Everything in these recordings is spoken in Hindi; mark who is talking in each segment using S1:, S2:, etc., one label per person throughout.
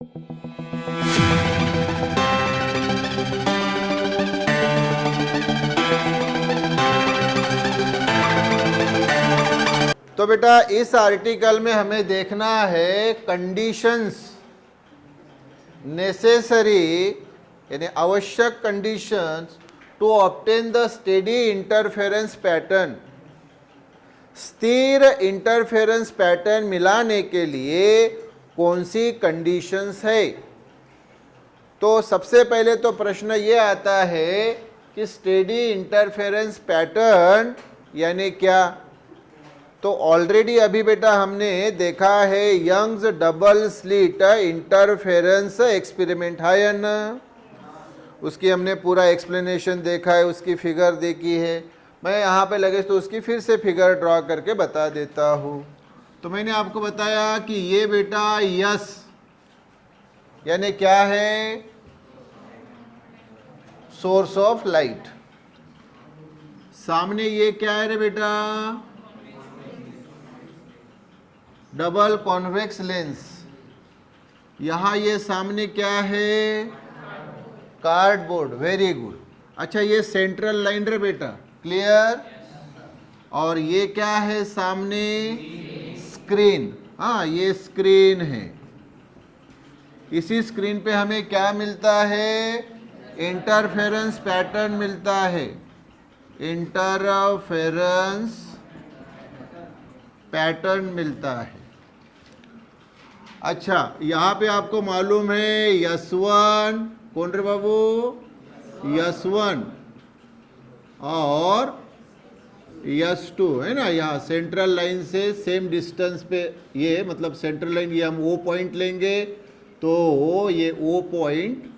S1: तो बेटा इस आर्टिकल में हमें देखना है कंडीशंस नेसेसरी यानी आवश्यक conditions to obtain the steady interference pattern. स्थिर इंटरफेरेंस पैटर्न मिलाने के लिए कौन सी कंडीशंस है। तो सबसे पहले तो प्रश्न ये आता है कि स्टेडी इंटरफेरेंस पैटर्न यानी क्या। तो ऑलरेडी अभी बेटा हमने देखा है Young's double slit interference experiment है ना, उसकी हमने पूरा एक्सप्लेनेशन देखा है, उसकी फिगर देखी है। मैं यहाँ पे लगे तो उसकी फिर से फिगर ड्रॉ करके बता देता हूँ। तो मैंने आपको बताया कि ये बेटा यस यानी क्या है, सोर्स ऑफ लाइट। सामने ये क्या है रे बेटा, डबल कॉन्वेक्स लेंस। यहां ये सामने क्या है, कार्डबोर्ड। Very good. अच्छा ये सेंट्रल लाइन रे बेटा, क्लियर। और ये क्या है सामने, स्क्रीन। हाँ ये स्क्रीन है। इसी स्क्रीन पे हमें क्या मिलता है, इंटरफेरेंस पैटर्न मिलता है। इंटरफेरेंस पैटर्न मिलता है। अच्छा यहाँ पे आपको मालूम है यस1, कौन रे बाबू, यस1 और यस2 है ना। यहाँ सेंट्रल लाइन से सेम डिस्टेंस पे, ये मतलब सेंट्रल लाइन, ये हम ओ पॉइंट लेंगे तो ये ओ पॉइंट,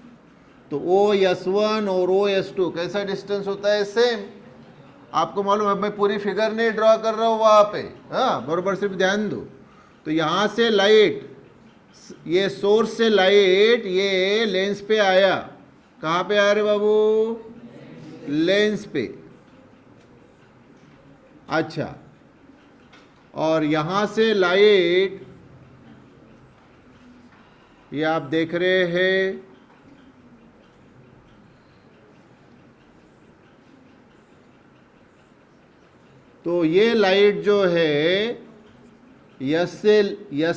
S1: तो ओ यस1 और ओ यस2 कैसा डिस्टेंस होता है, सेम। आपको मालूम है, मैं पूरी फिगर नहीं ड्रॉ कर रहा हूँ वहाँ पे, हाँ बराबर, सिर्फ ध्यान दो। तो यहाँ से लाइट, ये सोर्स से लाइट ये लेंस पे आया। कहाँ पे आया रे बाबू, लेंस पे। अच्छा और यहाँ से लाइट, ये आप देख रहे हैं, तो ये लाइट जो है यस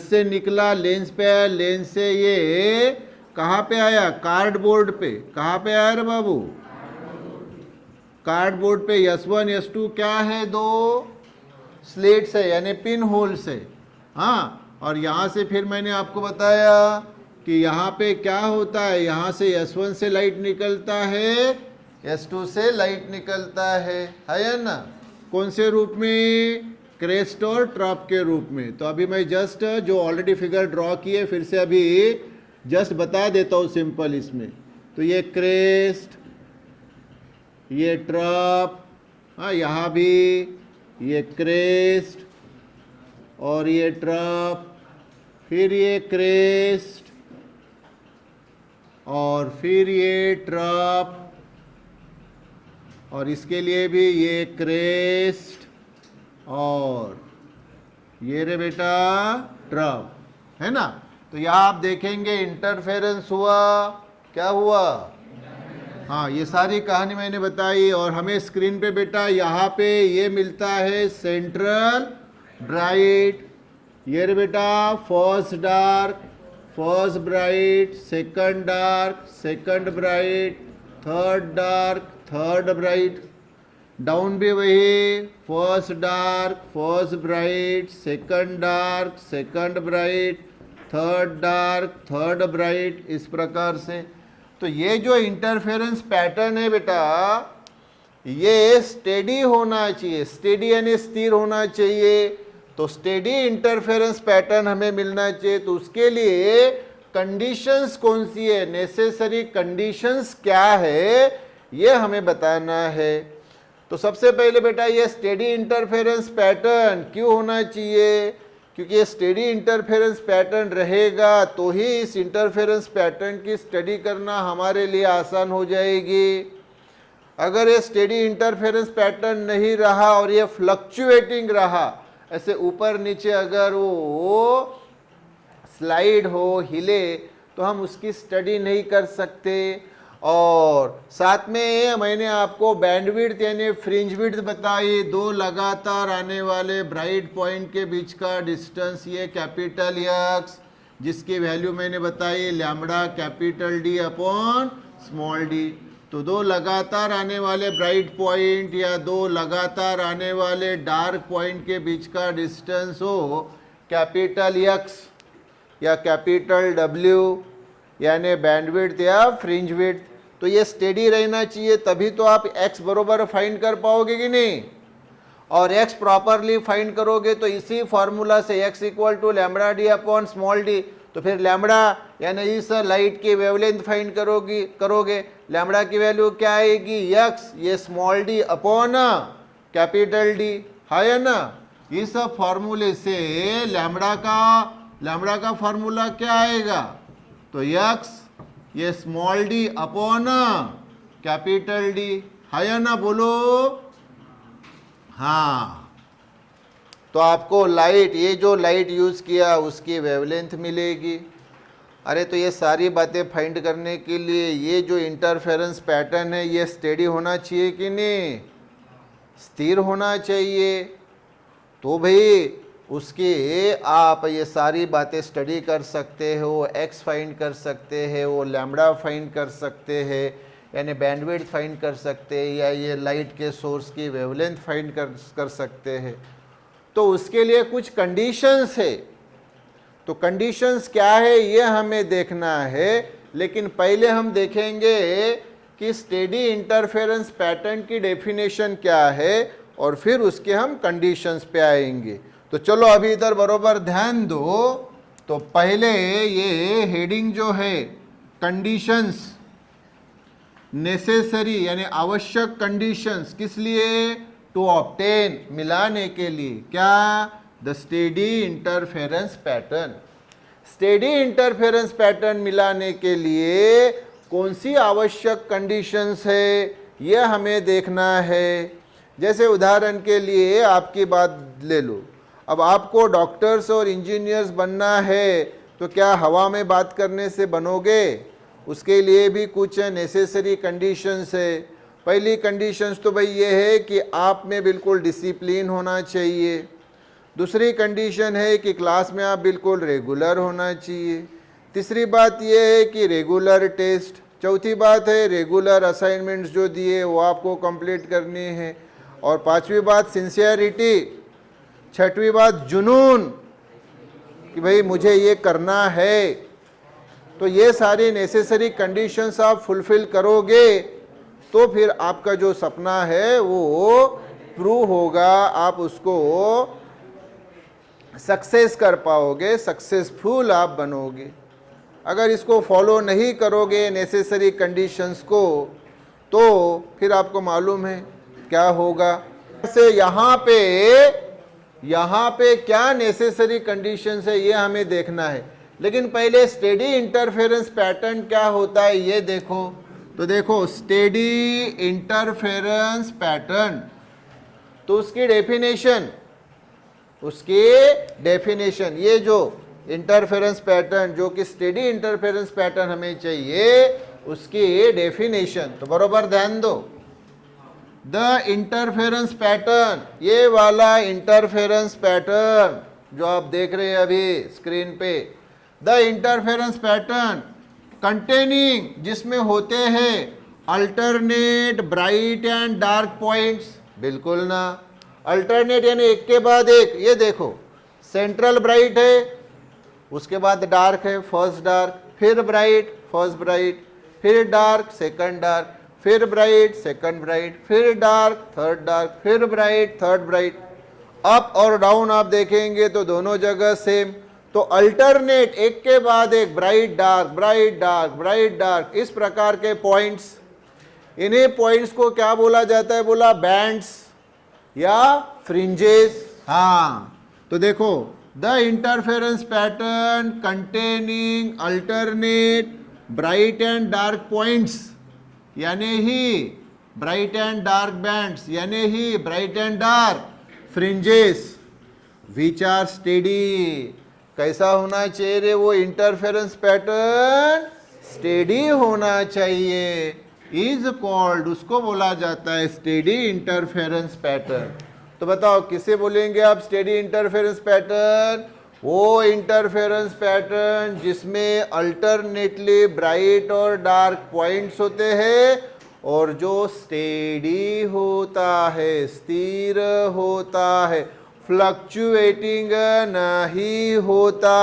S1: से निकला, लेंस पे आया, लेंस से ये कहाँ पे आया, कार्डबोर्ड पे। कहाँ पे आया रे बाबू, कार्डबोर्ड पे। यस1 यस2 क्या है, दो स्लेट्स है यानी पिन होल्स है। हाँ और यहाँ से फिर मैंने आपको बताया कि यहाँ पे क्या होता है, यहाँ से यस1 से लाइट निकलता है, यस2 से लाइट निकलता है ना। कौन से रूप में, क्रेस्ट और ट्रफ के रूप में। तो अभी मैं जस्ट जो ऑलरेडी फिगर ड्रॉ की है फिर से अभी जस्ट बता देता हूँ सिंपल इसमें। तो ये क्रेस्ट, ये ट्रफ, हाँ यहाँ भी ये क्रेस्ट और ये ट्रफ, फिर ये क्रेस्ट और फिर ये ट्रफ, और इसके लिए भी ये क्रेस्ट और ये रे बेटा ट्रफ, है ना। तो यहाँ आप देखेंगे इंटरफेरेंस हुआ, क्या हुआ, हाँ ये सारी कहानी मैंने बताई। और हमें स्क्रीन पे बेटा यहाँ पे ये मिलता है सेंट्रल ब्राइट, ये रे बेटा first dark, first bright, second dark, second bright, third dark, third bright. Down भी वही, first dark, first bright, second dark, second bright, third dark, third bright, इस प्रकार से। तो ये जो इंटरफेरेंस पैटर्न है बेटा, ये स्टेडी होना चाहिए। स्टेडी यानी स्थिर होना चाहिए। तो स्टेडी इंटरफेरेंस पैटर्न हमें मिलना चाहिए। तो उसके लिए कंडीशंस कौन सी है, नेसेसरी कंडीशंस क्या है, ये हमें बताना है। तो सबसे पहले बेटा ये स्टेडी इंटरफेरेंस पैटर्न क्यों होना चाहिए, क्योंकि ये स्टेडी इंटरफेरेंस पैटर्न रहेगा तो ही इस इंटरफेरेंस पैटर्न की स्टडी करना हमारे लिए आसान हो जाएगी। अगर ये स्टेडी इंटरफेरेंस पैटर्न नहीं रहा और ये फ्लक्चुएटिंग रहा, ऐसे ऊपर नीचे अगर वो स्लाइड हो, हिले, तो हम उसकी स्टडी नहीं कर सकते। और साथ में मैंने आपको बैंडविड्थ यानी फ्रिंज विड्थ बताई, दो लगातार आने वाले ब्राइट पॉइंट के बीच का डिस्टेंस, ये कैपिटल एक्स, जिसकी वैल्यू मैंने बताई lambda capital D upon small D. तो दो लगातार आने वाले ब्राइट पॉइंट या दो लगातार आने वाले डार्क पॉइंट के बीच का डिस्टेंस हो कैपिटल एक्स या कैपिटल डब्ल्यू यानी बैंडविड्थ या फ्रिंज विड्थ। तो ये स्टेडी रहना चाहिए, तभी तो आप x बरोबर फाइंड कर पाओगे कि नहीं। और x प्रॉपरली फाइंड करोगे तो इसी फॉर्मूला से x equal to lambda D upon small D, तो फिर लैम्बडा यानी इस लाइट की वेवलेंथ फाइंड करोगे। लैम्बडा की वैल्यू क्या आएगी x, ये small D upon capital D है ना। इस फॉर्मूले से लैम्बडा का फॉर्मूला क्या आएगा, तो x ये small D upon capital D है ना, बोलो हाँ। तो आपको लाइट, ये जो लाइट यूज किया उसकी वेवलेंथ मिलेगी। अरे तो ये सारी बातें फाइंड करने के लिए ये जो इंटरफेरेंस पैटर्न है ये स्टेडी होना चाहिए कि नहीं, स्थिर होना चाहिए। तो भाई उसके आप ये सारी बातें स्टडी कर सकते हो, एक्स फाइंड कर सकते हैं, वो लैम्बडा फाइंड कर सकते हैं, यानी बैंडविड्थ फाइंड कर सकते हैं, या ये लाइट के सोर्स की वेवलेंथ फाइंड कर सकते हैं। तो उसके लिए कुछ कंडीशंस है। तो कंडीशंस क्या है ये हमें देखना है, लेकिन पहले हम देखेंगे कि स्टेडी इंटरफेरेंस पैटर्न की डेफिनेशन क्या है और फिर उसके हम कंडीशंस पे आएंगे। तो चलो अभी इधर बरोबर ध्यान दो। तो पहले ये हेडिंग जो है कंडीशंस नेसेसरी यानी आवश्यक कंडीशंस, किस लिए, टू ऑब्टेन मिलाने के लिए, क्या, the steady interference pattern. Steady interference pattern मिलाने के लिए कौन सी आवश्यक कंडीशंस है यह हमें देखना है। जैसे उदाहरण के लिए आपकी बात ले लो, अब आपको डॉक्टर्स और इंजीनियर्स बनना है, तो क्या हवा में बात करने से बनोगे, उसके लिए भी कुछ नेसेसरी कंडीशंस है। पहली कंडीशंस तो भाई ये है कि आप में बिल्कुल डिसिप्लिन होना चाहिए। दूसरी कंडीशन है कि क्लास में आप बिल्कुल रेगुलर होना चाहिए। तीसरी बात ये है कि रेगुलर टेस्ट। चौथी बात है रेगुलर असाइनमेंट्स जो दिए वो आपको कंप्लीट करनी है। और पांचवी बात सिंसियरिटी। छठवीं बात जुनून कि भाई मुझे ये करना है। तो ये सारी नेसेसरी कंडीशंस आप फुलफिल करोगे तो फिर आपका जो सपना है वो प्रूव होगा, आप उसको सक्सेस कर पाओगे, सक्सेसफुल आप बनोगे। अगर इसको फॉलो नहीं करोगे नेसेसरी कंडीशंस को, तो फिर आपको मालूम है क्या होगा। से यहाँ पे क्या नेसेसरी कंडीशंस है ये हमें देखना है। लेकिन पहले स्टेडी इंटरफेरेंस पैटर्न क्या होता है ये देखो। तो देखो स्टेडी इंटरफेरेंस पैटर्न, तो उसकी डेफिनेशन ये जो इंटरफेरेंस पैटर्न जो कि स्टेडी इंटरफेरेंस पैटर्न हमें चाहिए उसकी डेफिनेशन, तो बरोबर ध्यान दो। द इंटरफेरेंस पैटर्न, ये वाला इंटरफेरेंस पैटर्न जो आप देख रहे हैं अभी स्क्रीन पे, द इंटरफेरेंस पैटर्न कंटेनिंग, जिसमें होते हैं alternate bright and dark points. बिल्कुल ना, अल्टरनेट यानी एक के बाद एक। ये देखो सेंट्रल ब्राइट है, उसके बाद डार्क है, फर्स्ट डार्क, फिर ब्राइट, फर्स्ट ब्राइट, फिर डार्क, सेकंड डार्क, फिर ब्राइट, सेकंड ब्राइट, फिर डार्क, थर्ड डार्क, फिर ब्राइट, थर्ड ब्राइट। अप और डाउन आप देखेंगे तो दोनों जगह सेम। तो अल्टरनेट एक के बाद एक bright dark, bright dark, bright dark, इस प्रकार के पॉइंट्स, इन्हीं पॉइंट्स को क्या बोला जाता है, बोला बैंड्स या फ्रिंजेस। हाँ तो देखो the interference pattern containing alternate bright and dark points, यानी ही ब्राइट एंड डार्क बैंड्स, यानी ही bright and dark fringes, which are steady, कैसा होना चाहिए रे वो इंटरफेरेंस पैटर्न? स्टेडी होना चाहिए, इज कॉल्ड, उसको बोला जाता है स्टेडी इंटरफेरेंस पैटर्न। तो बताओ किसे बोलेंगे आप स्टेडी इंटरफेरेंस पैटर्न? वो इंटरफेरेंस पैटर्न जिसमें अल्टरनेटली ब्राइट और डार्क पॉइंट्स होते हैं और जो स्टेडी होता है, स्थिर होता है, फ्लक्चुएटिंग नहीं होता,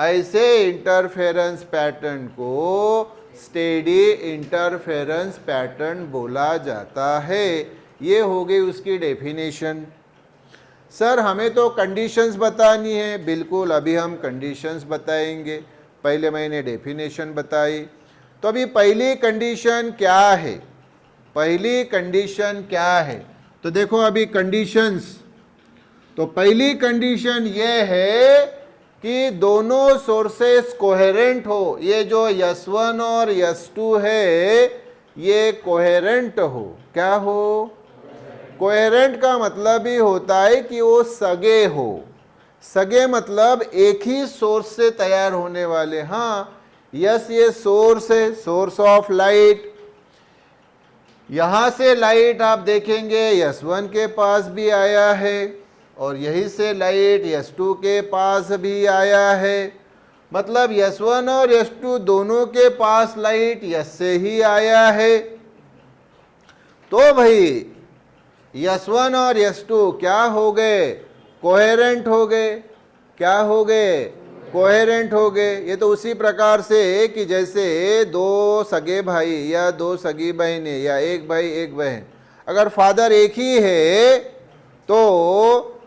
S1: ऐसे इंटरफेरेंस पैटर्न को स्टेडी इंटरफेरेंस पैटर्न बोला जाता है। ये हो गई उसकी डेफिनेशन। सर हमें तो कंडीशंस बतानी है, बिल्कुल अभी हम कंडीशंस बताएंगे, पहले मैंने डेफिनेशन बताई। तो अभी पहली कंडीशन क्या है? पहली कंडीशन क्या है? तो देखो अभी कंडीशंस, तो पहली कंडीशन ये है कि दोनों सोर्सेस कोहेरेंट हो। ये जो S1 और S2 है ये कोहेरेंट हो। क्या हो? कोहेरेंट का मतलब ही होता है कि वो सगे हो। सगे मतलब एक ही सोर्स से तैयार होने वाले। हाँ यस, ये सोर्स है, सोर्स ऑफ लाइट। यहां से लाइट आप देखेंगे S1 के पास भी आया है और यहीं से लाइट S2 के पास भी आया है। मतलब S1 और S2 दोनों के पास लाइट S से ही आया है। तो भाई S1 और S2 क्या हो गए? कोहेरेंट हो गए। क्या हो गए? कोहेरेंट हो गए। ये तो उसी प्रकार से कि जैसे दो सगे भाई या दो सगी बहनें या एक भाई एक बहन, अगर फादर एक ही है तो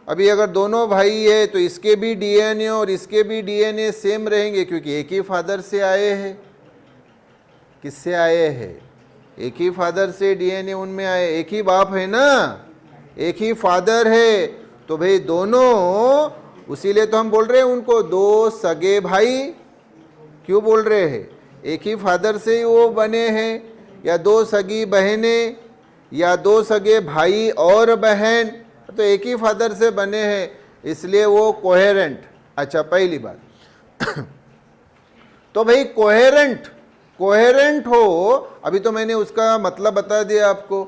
S1: अभी अगर दोनों भाई है तो इसके भी डीएनए और इसके भी डीएनए सेम रहेंगे क्योंकि एक ही फादर से आए हैं। किससे आए हैं? एक ही फादर से डीएनए उनमें आए, एक ही बाप है ना, एक ही फादर है। तो भाई दोनों, उसीलिए तो हम बोल रहे हैं उनको दो सगे भाई। क्यों बोल रहे हैं? एक ही फादर से ही वो बने हैं, या दो सगी बहनें या दो सगे भाई और बहन, तो एक ही फादर से बने हैं, इसलिए वो कोहेरेंट। अच्छा पहली बात तो भाई कोहेरेंट, कोहेरेंट हो, अभी तो मैंने उसका मतलब बता दिया आपको।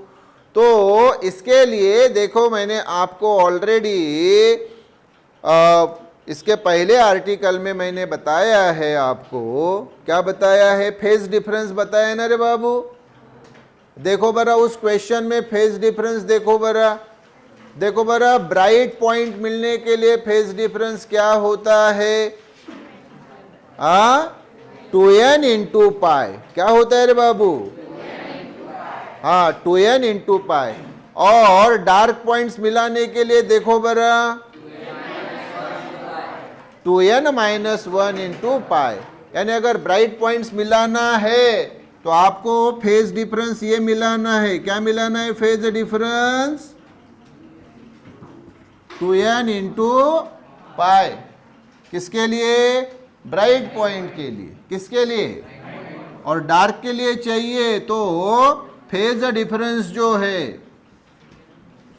S1: तो इसके लिए देखो मैंने आपको ऑलरेडी इसके पहले आर्टिकल में मैंने बताया है आपको। क्या बताया है? फेज डिफरेंस बताया ना रे बाबू। देखो बरा उस क्वेश्चन में फेज डिफरेंस देखो बरा, देखो बरा ब्राइट पॉइंट मिलने के लिए फेज डिफरेंस क्या होता है? 2n into pi. क्या होता है रे बाबू? हाँ 2n इंटू पाई। और डार्क पॉइंट्स मिलाने के लिए देखो बरा 2n माइनस 1 इंटू पाई। यानी अगर ब्राइट पॉइंट्स मिलाना है तो आपको फेज डिफरेंस ये मिलाना है। क्या मिलाना है? Phase difference 2n into pi. किसके लिए? ब्राइट पॉइंट के लिए। किसके लिए? और डार्क के लिए चाहिए तो फेज डिफरेंस जो है,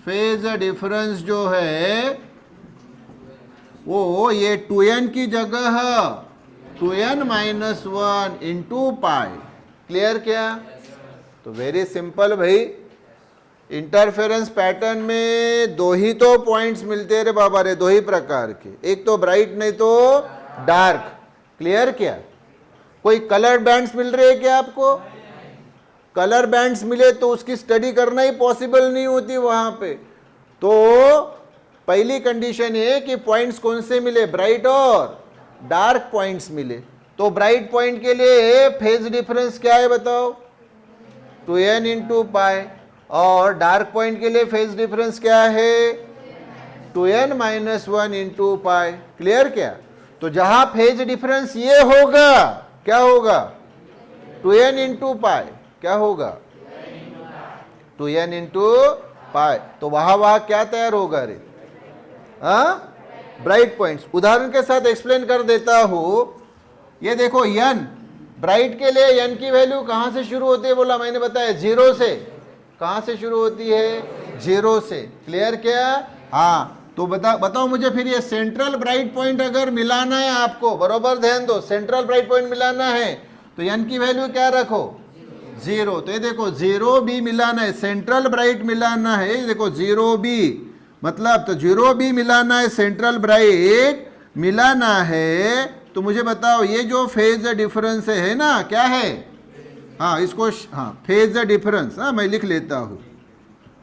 S1: फेज डिफरेंस जो है वो ये 2n की जगह 2n minus 1 into pi. Clear क्या? तो वेरी सिंपल भाई, इंटरफेरेंस पैटर्न में दो ही तो पॉइंट्स मिलते रे बाबा रे, दो ही प्रकार के, एक तो ब्राइट नहीं तो डार्क। क्लियर क्या? कोई कलर बैंड्स मिल रहे हैं क्या आपको? कलर बैंड्स मिले तो उसकी स्टडी करना ही पॉसिबल नहीं होती वहां पे। तो पहली कंडीशन है कि पॉइंट्स कौन से मिले? ब्राइट और डार्क पॉइंट्स मिले। तो ब्राइट पॉइंट के लिए फेज डिफरेंस क्या है बताओ? 2n into pi. और डार्क पॉइंट के लिए फेज डिफरेंस क्या है? 2n minus 1 into pi. Clear क्या? तो जहां फेज डिफरेंस ये होगा, क्या होगा? 2n into pi. क्या होगा? 2n into pi. तो वहां क्या तैयार होगा रे? Bright points. उदाहरण के साथ एक्सप्लेन कर देता हूं। ये देखो n, ब्राइट के लिए n की वैल्यू कहां से शुरू होती है? बोला मैंने बताया 0 से। कहां से शुरू होती है? 0 से। क्लियर क्या? हाँ तो बताओ मुझे फिर ये सेंट्रल ब्राइट पॉइंट अगर मिलाना है आपको, बरोबर ध्यान दो, सेंट्रल ब्राइट पॉइंट मिलाना है तो एन की वैल्यू क्या रखो, 0। तो ये देखो 0 भी मिलाना है, सेंट्रल ब्राइट मिलाना है, ये देखो 0 भी, मतलब तो 0 भी मिलाना है, सेंट्रल ब्राइट मिलाना है। तो मुझे बताओ ये जो फेज डिफरेंस है ना, क्या है, हाँ इसको, हाँ फेज डिफरेंस, हाँ मैं लिख लेता हूँ।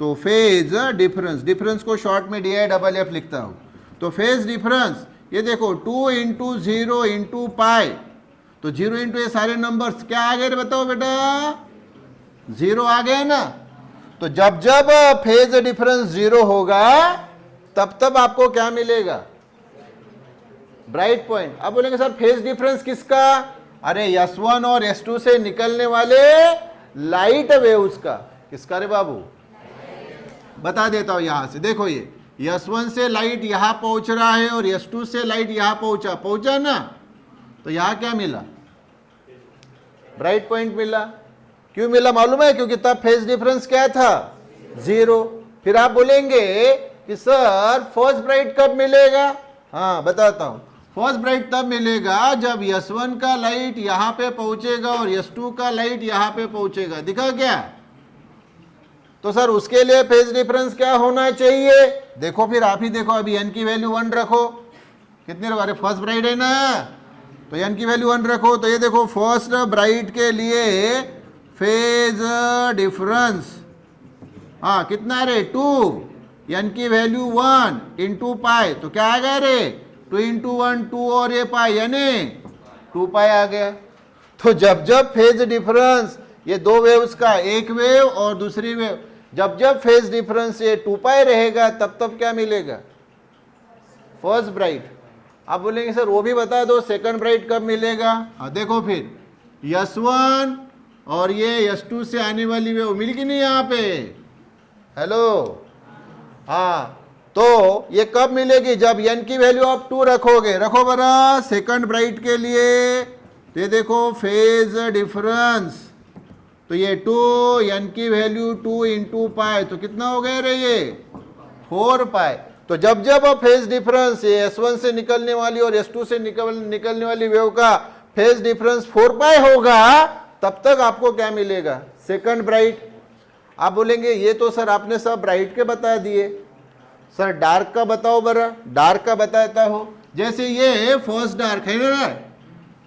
S1: तो फेज डिफरेंस, डिफरेंस को शॉर्ट में DIFF लिखता हूँ। तो फेज डिफरेंस ये देखो 2 इंटू 0 इंटू पाई, तो 0 इंटू ये सारे नंबर्स क्या आ गए बताओ बेटा, 0 आ गए ना। तो जब जब फेज डिफरेंस 0 होगा तब तब आपको क्या मिलेगा, ब्राइट पॉइंट। अब बोलेंगे सर फेज डिफरेंस किसका, अरे S1 और S2 से निकलने वाले लाइट वेव्स का, किसका रे बाबू, बता देता हूं यहां से। देखो ये S1 से लाइट यहां पहुंच रहा है और S2 से लाइट यहां पहुंचा ना, तो यहां क्या मिला, ब्राइट पॉइंट मिला। क्यों मिला मालूम है, क्योंकि तब फेज डिफरेंस क्या था, 0। फिर आप बोलेंगे कि सर फर्स्ट ब्राइट कब मिलेगा, हाँ बताता हूं, फर्स्ट ब्राइट तब मिलेगा जब S1 का लाइट यहां पे पहुंचेगा और S2 का लाइट यहां पे पहुंचेगा। दिखा क्या, तो सर उसके लिए फेज डिफरेंस क्या होना चाहिए, देखो फिर आप ही देखो, अभी n की वैल्यू 1 रखो, कितने रखो, अरे फर्स्ट ब्राइट है ना, तो n की वैल्यू 1 रखो। तो ये देखो फर्स्ट ब्राइट के लिए फेज डिफरेंस, हाँ कितना रे 2, n की वैल्यू 1 इंटू पाई, तो क्या आ गया रे 2 इंटू 1 2 और ये पाई यानी 2 पाई आ गया। तो जब जब फेज डिफरेंस ये दो वेव्स का, एक वेव और दूसरी वेव, जब जब फेज डिफरेंस ये 2 पाई रहेगा तब तब क्या मिलेगा, फर्स्ट ब्राइट। आप बोलेंगे सर वो भी बता दो सेकंड ब्राइट कब मिलेगा, हाँ देखो फिर S1 और ये S2 से आने वाली वेव मिल गई नहीं यहाँ पे, हेलो, हाँ तो ये कब मिलेगी, जब n की वैल्यू आप 2 रखोगे, रखो बरा सेकंड ब्राइट के लिए। ये देखो फेज डिफरेंस, तो ये 2, n की वैल्यू 2 इंटू पाई, तो कितना हो गया रे ये 4 पाई। तो जब जब फेज डिफरेंस ये S1 से निकलने वाली और S2 से निकलने वाली वेव का फेज डिफरेंस 4 पाई होगा, तब तक आपको क्या मिलेगा, सेकंड ब्राइट। आप बोलेंगे ये तो सर आपने सब ब्राइट के बता दिए, सर डार्क का बताओ बरा, डार्क का बताता हो। जैसे ये फर्स्ट डार्क है ना,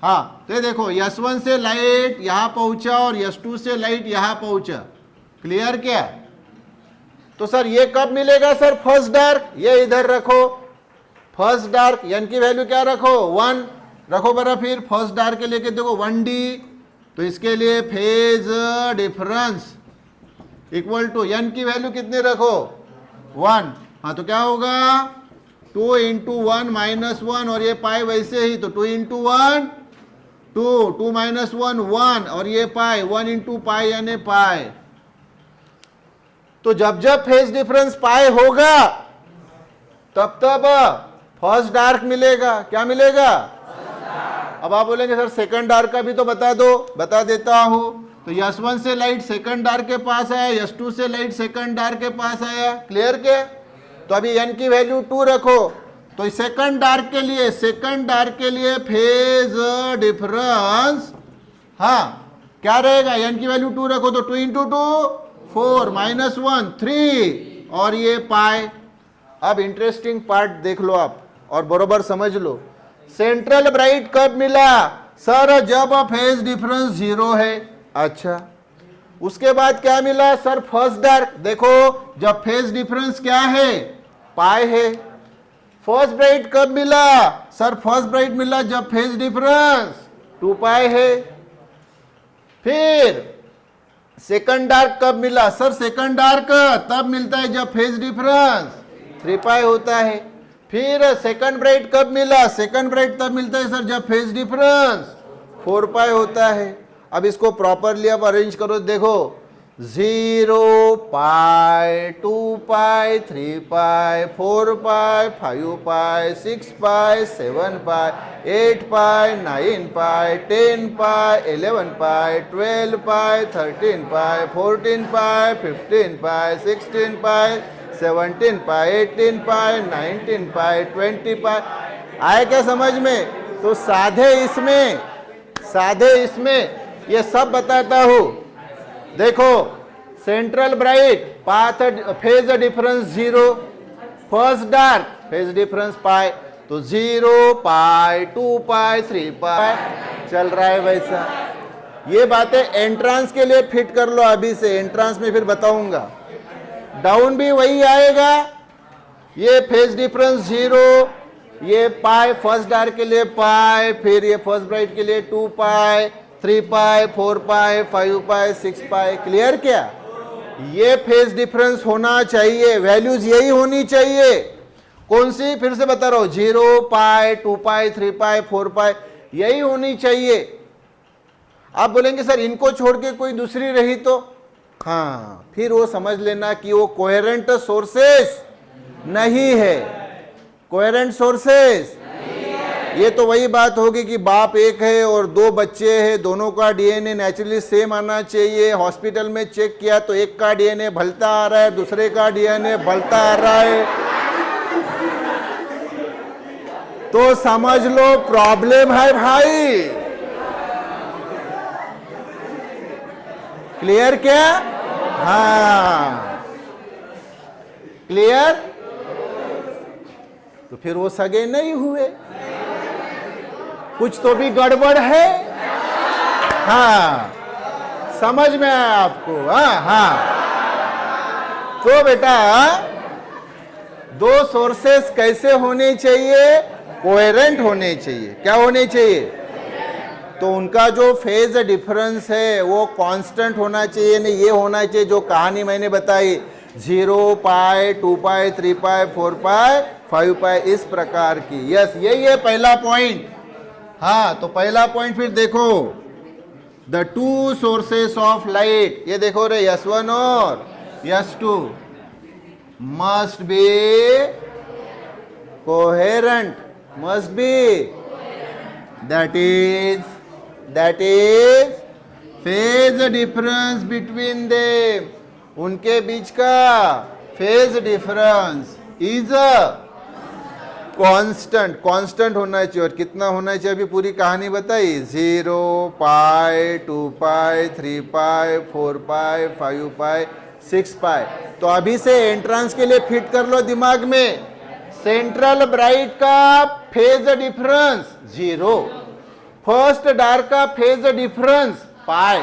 S1: हाँ तो ये देखो S1 से लाइट यहां पहुंचा और S2 से लाइट यहां पहुंचा, क्लियर क्या। तो सर ये कब मिलेगा सर फर्स्ट डार्क, ये इधर रखो, फर्स्ट डार्क n की वैल्यू क्या रखो 1 रखो बरा। फिर फर्स्ट डार्क के लेके देखो 1D, तो इसके लिए phase difference equal to n की वैल्यू कितने रखो 1, हाँ तो क्या होगा 2 इंटू 1 माइनस 1 और ये पाई वैसे ही, तो 2 इंटू 1 2, 2 माइनस 1 1 और ये पाई 1 इंटू पाई यानी पाई। तो जब जब फेज डिफरेंस पाई होगा तब तब फर्स्ट डार्क मिलेगा, क्या मिलेगा, अब आप बोलेंगे सर सेकंड डार्क का भी तो बता दो, बता देता हूं। तो S1 से लाइट सेकंड डार्क के पास आया, S2 से लाइट सेकंड डार्क के पास आया, क्लियर क्या। तो अभी n की वैल्यू 2 रखो, तो सेकंड डार्क के लिए, सेकंड डार्क के लिए फेज डिफरेंस, हाँ क्या रहेगा, n की वैल्यू 2 रखो, तो 2 इंटू 2 4 माइनस 1 3 और ये पाई। अब इंटरेस्टिंग पार्ट देख लो आप और बरोबर समझ लो, सेंट्रल ब्राइट कब मिला सर, जब फेज डिफरेंस 0 है। अच्छा उसके बाद क्या मिला सर फर्स्ट डार्क, देखो जब फेज डिफरेंस क्या है पाई है। फर्स्ट ब्राइट कब मिला सर, फर्स्ट ब्राइट मिला जब फेज डिफरेंस 2 पाई है। फिर सेकंड डार्क कब मिला सर, सेकंड डार्क तब मिलता है जब फेज डिफरेंस 3 पाई होता है। फिर सेकंड ब्राइट कब मिला, सेकंड ब्राइट तब मिलता है सर जब फेज डिफरेंस 4 पाई होता है। अब इसको प्रॉपरली आप अरेंज करो, देखो 0 पाई 2 पाई 3 पाई 4 पाई 5 पाई 6 पाई 7 पाई 8 पाई 9 पाई 10 पाई 11 पाई 12 पाई 13 पाई 14 पाई 15 पाई 16 पाई 17 पाई, 18 पाई, 19 पाई, 20 पाई। आए क्या समझ में? तो साधे इसमें ये सब बताता हूं। देखो, central bright path phase difference 0, first dark phase difference pi, तो 0 पाई, 2 पाई, 3 पाई चल रहा है वैसा। ये बातें एंट्रांस के लिए फिट कर लो अभी से, एंट्रांस में फिर बताऊंगा। डाउन भी वही आएगा, ये फेज डिफरेंस 0, ये पाई फर्स्ट डार्क के लिए पाई, फिर ये फर्स्ट ब्राइट के लिए 2 पाई, 3 पाई, 4 पाई, 5 पाई, 6 पाई। क्लियर क्या? ये फेज डिफरेंस होना चाहिए, वैल्यूज यही होनी चाहिए। कौन सी? फिर से बता रहा हूं, 0 पाई, 2 पाई, 3 पाई, 4 पाई, यही होनी चाहिए। आप बोलेंगे सर इनको छोड़ के कोई दूसरी रही तो, हाँ, फिर वो समझ लेना कि वो कोहेरेंट सोर्सेस नहीं है, कोहेरेंट सोर्सेस। ये तो वही बात होगी कि बाप एक है और 2 बच्चे हैं, दोनों का डीएनए नेचुरली सेम आना चाहिए। हॉस्पिटल में चेक किया तो एक का डीएनए भलता आ रहा है, दूसरे का डीएनए भलता आ रहा है, तो समझ लो प्रॉब्लम है भाई। क्लियर क्या? हाँ, क्लियर? तो फिर वो सगे नहीं हुए, कुछ तो भी गड़बड़ है। हाँ, समझ में आया आपको? हाँ। तो बेटा 2 सोर्सेस कैसे होने चाहिए? कोहेरेंट होने चाहिए। क्या होने चाहिए? तो उनका जो फेज डिफरेंस है वो कांस्टेंट होना चाहिए। नहीं, ये होना चाहिए जो कहानी मैंने बताई, 0 पाई, 2 पाई, 3 पाई, 4 पाई, 5 पाई, इस प्रकार की। यस, यही है पहला पॉइंट। हाँ, तो पहला पॉइंट फिर देखो, द 2 सोर्सेस ऑफ लाइट, ये देखो रे, S1 और S2 must B coherent, must be, that is phase difference between them, उनके बीच का फेज डिफरेंस इज कांस्टेंट होना चाहिए। और कितना होना चाहिए? अभी पूरी कहानी बताई, 0 पाई, 2 पाई, 3 पाई, 4 पाई, 5 पाई, 6 पाई। तो अभी से एंट्रांस के लिए फिट कर लो दिमाग में, सेंट्रल ब्राइट का फेज डिफरेंस 0, फर्स्ट डार्क का phase difference pi,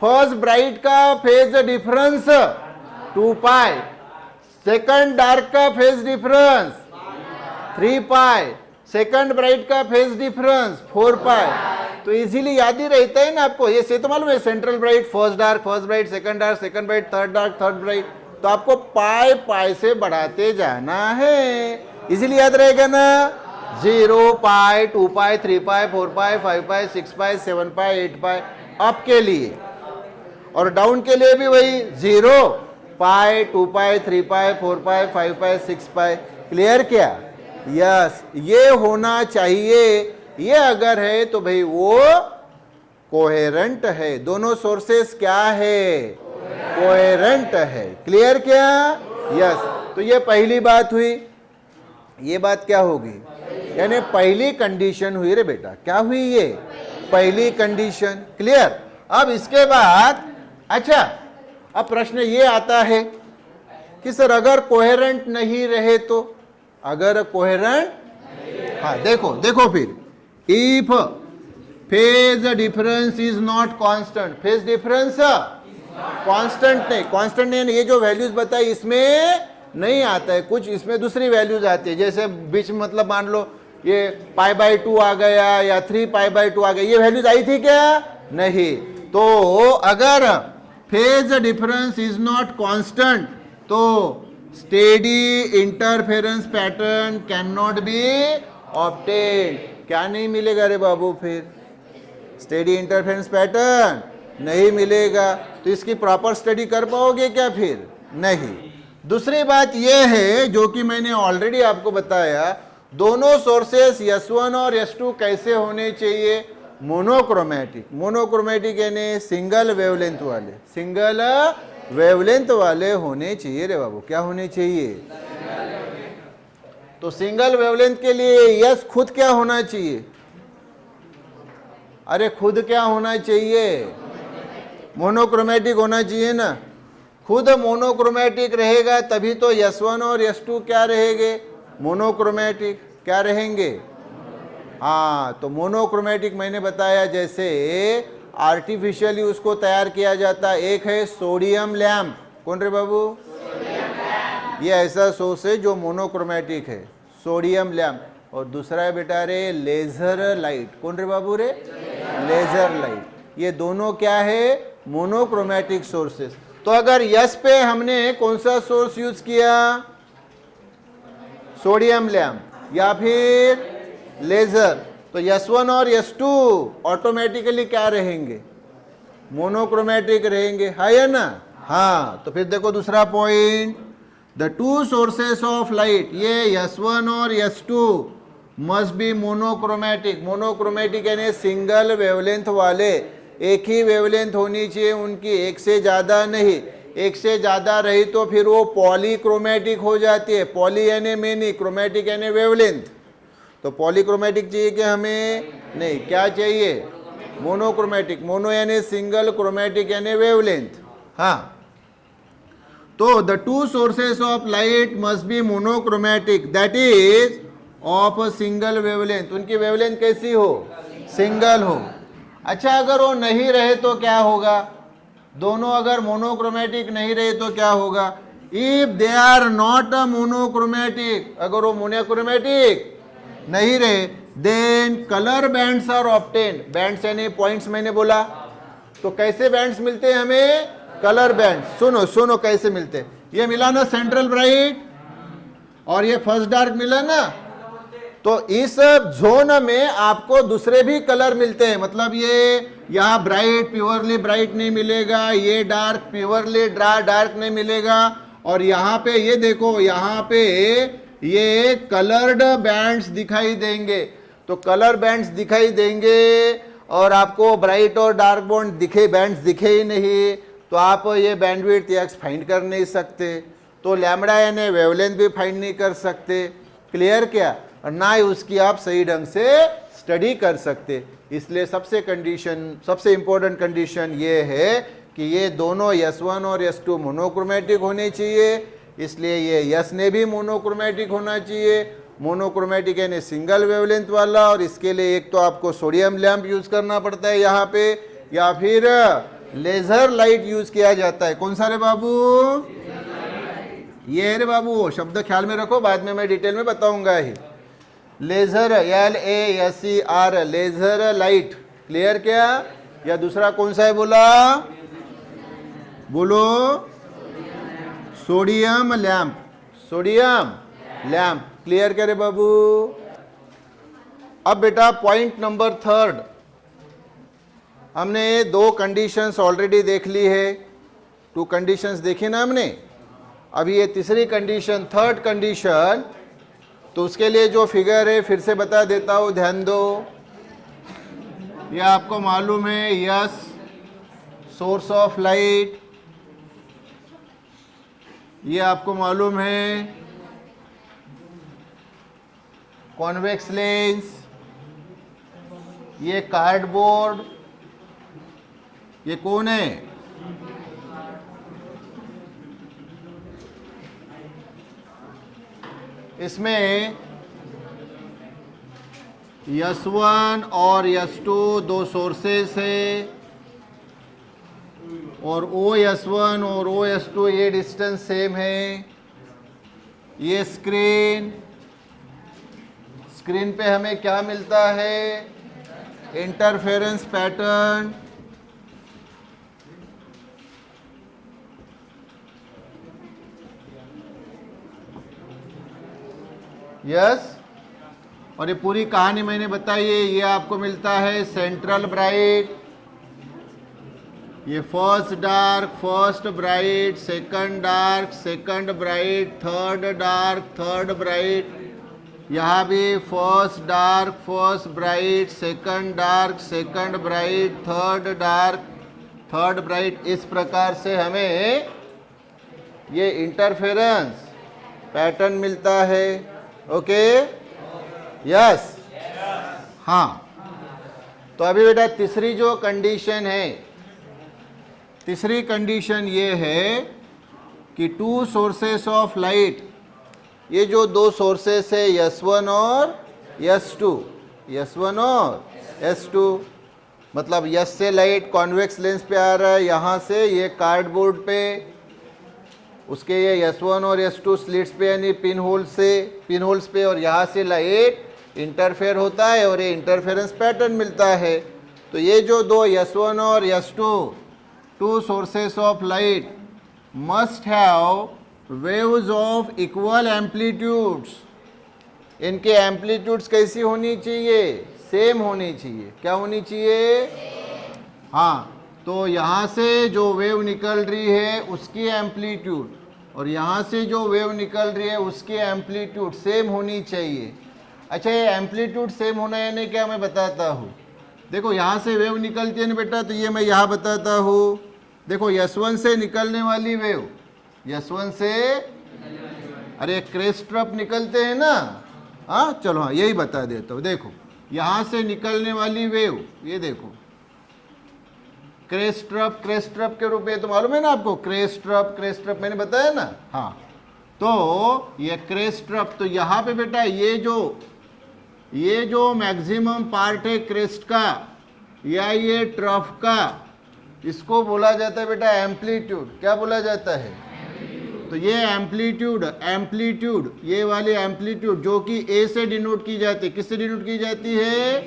S1: first bright का फेज डिफरेंस 2 पाई, सेकंड डार्क का फेज डिफरेंस 3 पाई, सेकंड ब्राइट का फेज डिफरेंस 4 पाई। तो इजीली याद ही रहता है ना आपको। ये से तो मालूम है, central bright, first dark, first bright, second dark, second bright, third dark, third bright. तो आपको पाई से बढ़ाते जाना है, इजीली याद रहेगा ना। 0 पाई, 2 पाई, 3 पाई, 4 पाई, 5 पाई, 6 पाई, 7 पाई, 8 पाई अप के लिए, और डाउन के लिए भी वही 0 पाई, 2 पाई, 3 पाई, 4 पाई, 5 पाई, 6 पाई। क्लियर क्या? यस, ये होना चाहिए। ये अगर है तो भाई वो कोहेरेंट है। दोनों सोर्सेस क्या है? कोहेरेंट है। क्लियर क्या? यस। तो ये पहली बात हुई। ये बात क्या होगी? यानी पहली कंडीशन हुई रे बेटा। क्या हुई? ये पहली कंडीशन। क्लियर? अब इसके बाद अच्छा, अब प्रश्न ये आता है कि सर अगर कोहेरेंट नहीं रहे तो, अगर कोहेरेंट, हाँ देखो फिर, if phase difference is not constant, phase difference constant नहीं, ये जो वैल्यूज बताई इसमें नहीं आता है, कुछ इसमें दूसरी वैल्यूज आती है। जैसे बीच में मतलब मान लो ये π/2 आ गया या 3π/2 आ गया, ये वैल्यूज आई थी क्या? नहीं। तो अगर phase difference is not constant तो steady interference pattern can not be obtained. क्या नहीं मिलेगा रे बाबू? फिर स्टेडी इंटरफेरेंस पैटर्न नहीं मिलेगा। तो इसकी प्रॉपर स्टडी कर पाओगे क्या? फिर नहीं। दूसरी बात यह है जो कि मैंने ऑलरेडी आपको बताया, दोनों सोर्सेस S1 और S2 कैसे होने चाहिए? मोनोक्रोमेटिक। मोनोक्रोमेटिक यानी सिंगल वेवलेंथ वाले, सिंगल वेवलेंथ वाले होने चाहिए रे बाबू। क्या होने चाहिए? तो सिंगल वेवलेंथ के लिए यस खुद क्या होना चाहिए? अरे खुद क्या होना चाहिए? मोनोक्रोमेटिक होना चाहिए ना। खुद मोनोक्रोमेटिक रहेगा तभी तो S1 और S2 क्या रहेंगे? मोनोक्रोमेटिक। क्या रहेंगे? हाँ, तो मोनोक्रोमेटिक मैंने बताया जैसे आर्टिफिशियली उसको तैयार किया जाता है। एक है सोडियम लैम्प। कौन रे बाबू? ये ऐसा सोर्स है जो मोनोक्रोमेटिक है, सोडियम लैम्प। और दूसरा है बेटा रे लेजर लाइट। कौन रे बाबू रे? Laser light. ये दोनों क्या है? Monochromatic sources. तो अगर यस पे हमने कौन सा सोर्स यूज किया? सोडियम लैम्प या फिर लेजर, तो S1 और S2 ऑटोमेटिकली क्या रहेंगे? मोनोक्रोमेटिक रहेंगे, है या ना? हाँ, तो फिर देखो दूसरा point, the two sources of light, ये S1 और S2 must B monochromatic. Monochromatic यानी सिंगल वेवलेंथ वाले, एक ही वेवलेंथ होनी चाहिए उनकी, एक से ज़्यादा नहीं। एक से ज़्यादा रही तो फिर वो पॉलीक्रोमेटिक हो जाती है। पॉली यानी मेनी, क्रोमेटिक यानी वेवलेंथ। तो पॉलीक्रोमेटिक चाहिए कि हमें? नहीं, क्या चाहिए? मोनोक्रोमेटिक। मोनो यानी सिंगल, क्रोमेटिक यानी वेवलेंथ। हाँ, तो the two sources of light must B monochromatic, that is of a single wavelength. उनकी वेवलेंथ कैसी हो? सिंगल हो। अच्छा, अगर वो नहीं रहे तो क्या होगा? दोनों अगर मोनोक्रोमेटिक नहीं रहे तो क्या होगा? If they are not a monochromatic, अगर वो मोनोक्रोमेटिक नहीं रहे, then colour bands are obtained. Bands यानी पॉइंट्स मैंने बोला, तो कैसे बैंड्स मिलते हैं हमें? Colour band. सुनो सुनो कैसे मिलते हैं। ये मिला ना सेंट्रल ब्राइट, और ये फर्स्ट डार्क मिला ना, तो इस जोन में आपको दूसरे भी कलर मिलते हैं। मतलब ये यहाँ ब्राइट प्योरली ब्राइट नहीं मिलेगा, ये डार्क प्योरली डार्क नहीं मिलेगा, और यहाँ पे ये देखो, यहाँ पे ये कलर्ड बैंड्स दिखाई देंगे। तो कलर बैंड्स दिखाई देंगे और आपको ब्राइट और डार्क बैंड्स दिखे ही नहीं, तो आप ये बैंडविड्थ एक्स फाइंड कर नहीं सकते। तो लैम्बडा यानी वेवलेंथ भी फाइंड नहीं कर सकते। क्लियर क्या? और ना ही उसकी आप सही ढंग से स्टडी कर सकते। इसलिए सबसे इंपॉर्टेंट कंडीशन ये है कि ये दोनों S1 और S2 मोनोक्रोमेटिक होने चाहिए। इसलिए ये S ने भी मोनोक्रोमेटिक होना चाहिए। मोनोक्रोमेटिक यानी सिंगल वेवलेंथ वाला, और इसके लिए एक तो आपको सोडियम लैम्प यूज करना पड़ता है यहाँ पे, या फिर लेजर लाइट यूज किया जाता है। कौन सा रे बाबू? ये रे बाबू, शब्द ख्याल में रखो, बाद में मैं डिटेल में बताऊंगा ही। Laser, LASER, laser light. Clear क्या? या दूसरा कौन सा है बोला? बोलो। Sodium lamp. Sodium lamp. Clear क्या रे बाबू? अब बेटा पॉइंट नंबर 3, हमने दो कंडीशंस ऑलरेडी देख ली है। 2 कंडीशंस देखी ना हमने। अभी ये तीसरी कंडीशन, थर्ड कंडीशन, तो उसके लिए जो फिगर है फिर से बता देता हूँ, ध्यान दो। ये आपको मालूम है, यस सोर्स ऑफ लाइट, ये आपको मालूम है कॉन्वेक्स लेंस, ये कार्डबोर्ड, ये कौन है? इसमें S1 और S2 दो सोर्सेस है, और OS1 और OS2 ये डिस्टेंस सेम है। ये स्क्रीन पे हमें क्या मिलता है? Interference pattern. यस, और ये पूरी कहानी मैंने बताई है। ये आपको मिलता है सेंट्रल ब्राइट, ये first dark, first bright, second dark, second bright, third dark, third bright. यहाँ भी first dark, first bright, second dark, second bright, third dark, third bright. इस प्रकार से हमें ये इंटरफेरेंस पैटर्न मिलता है। ओके, यस, हाँ। तो अभी बेटा तीसरी जो कंडीशन है, तीसरी कंडीशन ये है कि टू सोर्सेस ऑफ लाइट, ये जो दो सोर्सेस है S1 और S2, S1 और S2, मतलब यस से लाइट कॉन्वेक्स लेंस पे आ रहा है, यहाँ से ये कार्डबोर्ड पे, उसके ये S1 और S2 स्लिट्स पे यानी पिन होल्स पे, और यहाँ से लाइट इंटरफेयर होता है और ये इंटरफेरेंस पैटर्न मिलता है। तो ये जो दो S1 और S2 to sources of light must have waves of equal amplitudes. इनके एम्पलीट्यूड्स कैसी होनी चाहिए? सेम होनी चाहिए। क्या होनी चाहिए? हाँ, तो यहाँ से जो वेव निकल रही है उसकी एम्पलीट्यूड और यहाँ से जो वेव निकल रही है उसकी एम्पलीट्यूड सेम होनी चाहिए। अच्छा, ये एम्पलीट्यूड सेम होना यानी क्या, मैं बताता हूँ। देखो यहाँ से वेव निकलती है ना बेटा, तो ये मैं यहाँ बताता हूँ। देखो S1 से निकलने वाली वेव, S1 से, अरे क्रेस्ट ट्रप निकलते हैं ना, हाँ चलो, हाँ यही बता देता हूँ। देखो यहाँ से निकलने वाली वेव, ये देखो क्रेस्ट ट्रप के रूप में, तो मालूम है ना आपको, क्रेस्ट ट्रप मैंने बताया ना, हाँ। तो ये क्रेस्ट ट्रप, तो यहाँ पे बेटा ये जो मैक्सिमम पार्ट है क्रेस्ट का या ये ट्रफ का, इसको बोला जाता है बेटा एम्पलीट्यूड। क्या बोला जाता है? तो ये एम्पलीट्यूड, ये वाली एम्पलीट्यूड जो कि ए से डिनोट की जाती है, किससे डिनोट की जाती है?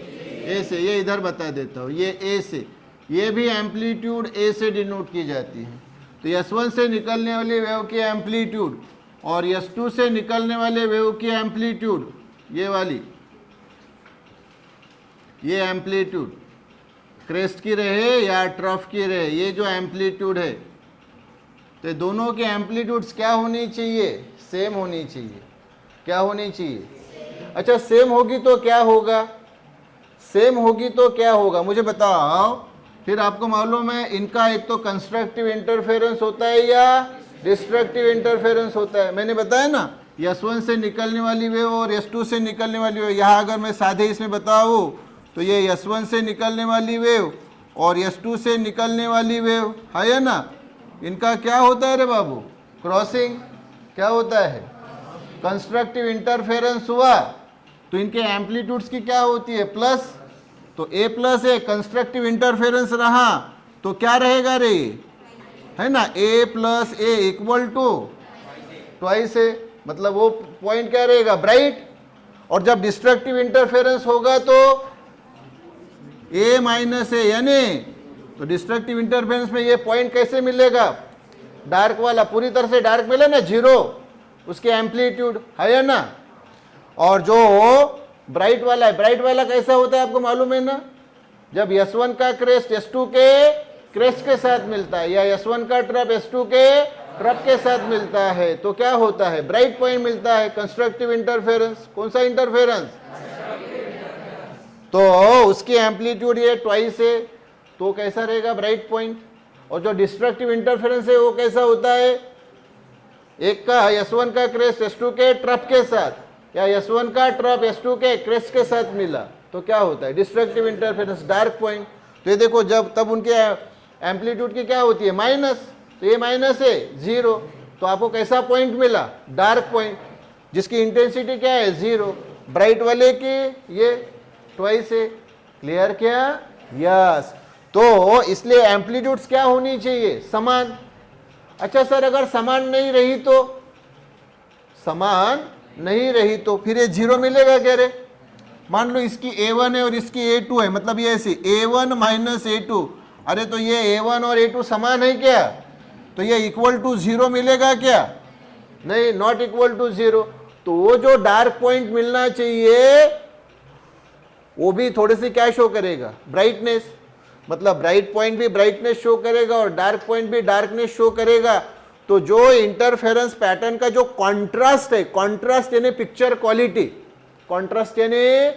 S1: ए से। ये इधर बता देता हूँ, ये ए से, ये भी एम्पलीट्यूड ए से डिनोट की जाती है। तो S1 से निकलने वाली वेव की एम्पलीट्यूड और S2 से निकलने वाले वेव की एम्पलीट्यूड, ये वाली, ये एम्पलीट्यूड क्रेस्ट की रहे या ट्रफ की रहे, ये जो एम्पलीट्यूड है, तो दोनों के एम्पलीट्यूड्स क्या होनी चाहिए? सेम होनी चाहिए। क्या होनी चाहिए? अच्छा, सेम होगी तो क्या होगा? सेम होगी तो क्या होगा मुझे बताओ। फिर आपको मालूम है इनका एक तो कंस्ट्रक्टिव इंटरफेरेंस होता है या डिस्ट्रक्टिव इंटरफेरेंस होता है। मैंने बताया ना, S1 से निकलने वाली वेव और S2 से निकलने वाली वेव, यहाँ अगर मैं सादे इसमें बताऊँ तो ये S1 से निकलने वाली वेव और S2 से निकलने वाली वेव है ना, इनका क्या होता है रे बाबू? क्रॉसिंग। क्या होता है? कंस्ट्रक्टिव इंटरफेरेंस हुआ तो इनके एम्पलीट्यूड्स की क्या होती है? प्लस। तो A प्लस है, कंस्ट्रक्टिव इंटरफेरेंस रहा तो क्या रहेगा रे? है ना, A plus A equal to twice है, मतलब वो पॉइंट क्या रहेगा? ब्राइट। और जब डिस्ट्रक्टिव इंटरफेरेंस होगा तो A माइनस ए, यानी तो डिस्ट्रक्टिव इंटरफेरेंस में ये पॉइंट कैसे मिलेगा? डार्क वाला, पूरी तरह से डार्क मिले ना, जीरो, उसके एम्पलीट्यूड है ना। और जो ब्राइट वाला है, ब्राइट वाला कैसा होता है आपको मालूम है ना, जब S1 का क्रेस्ट S2 के क्रेस्ट के साथ मिलता है या S1 का ट्रप S2 के ट्रप के साथ मिलता है तो क्या होता है? ब्राइट पॉइंट मिलता है, कंस्ट्रक्टिव इंटरफेरेंस। कौन सा इंटरफेरेंस? तो उसकी एम्पलीट्यूड ये ट्वाइस है, तो कैसा रहेगा? Bright point. और जो डिस्ट्रक्टिव इंटरफेरेंस है वो कैसा होता है? एक का S1 का क्रेस्ट S2 के ट्रप के साथ या S1 का ट्रप S2 के क्रेस्ट के साथ मिला तो क्या होता है? Destructive interference, dark point. तो ये देखो, जब तब उनके एम्पलीट्यूड की क्या होती है? माइनस। तो ये माइनस है, जीरो, तो आपको कैसा पॉइंट मिला? डार्क पॉइंट, जिसकी इंटेंसिटी क्या है? जीरो। ब्राइट वाले की ये ट्वाइस है। क्लियर क्या? यस। तो इसलिए एम्पलीट्यूड्स क्या होनी चाहिए? समान। अच्छा सर, अगर समान नहीं रही तो? समान नहीं रही तो फिर ये जीरो मिलेगा क्या रे? मान लो इसकी A1 है और इसकी A2 है, मतलब ये ऐसी A1 माइनस A2, अरे तो ये A1 और A2 समान है क्या? तो ये इक्वल टू जीरो मिलेगा क्या? नहीं, नॉट इक्वल टू जीरो। तो वो जो डार्क पॉइंट मिलना चाहिए वो भी थोड़ी सी क्या शो करेगा? ब्राइटनेस। मतलब ब्राइट पॉइंट भी ब्राइटनेस शो करेगा और डार्क पॉइंट भी डार्कनेस शो करेगा। तो जो इंटरफेरेंस पैटर्न का जो कॉन्ट्रास्ट है, कॉन्ट्रास्ट यानी पिक्चर क्वालिटी, कॉन्ट्रास्ट यानी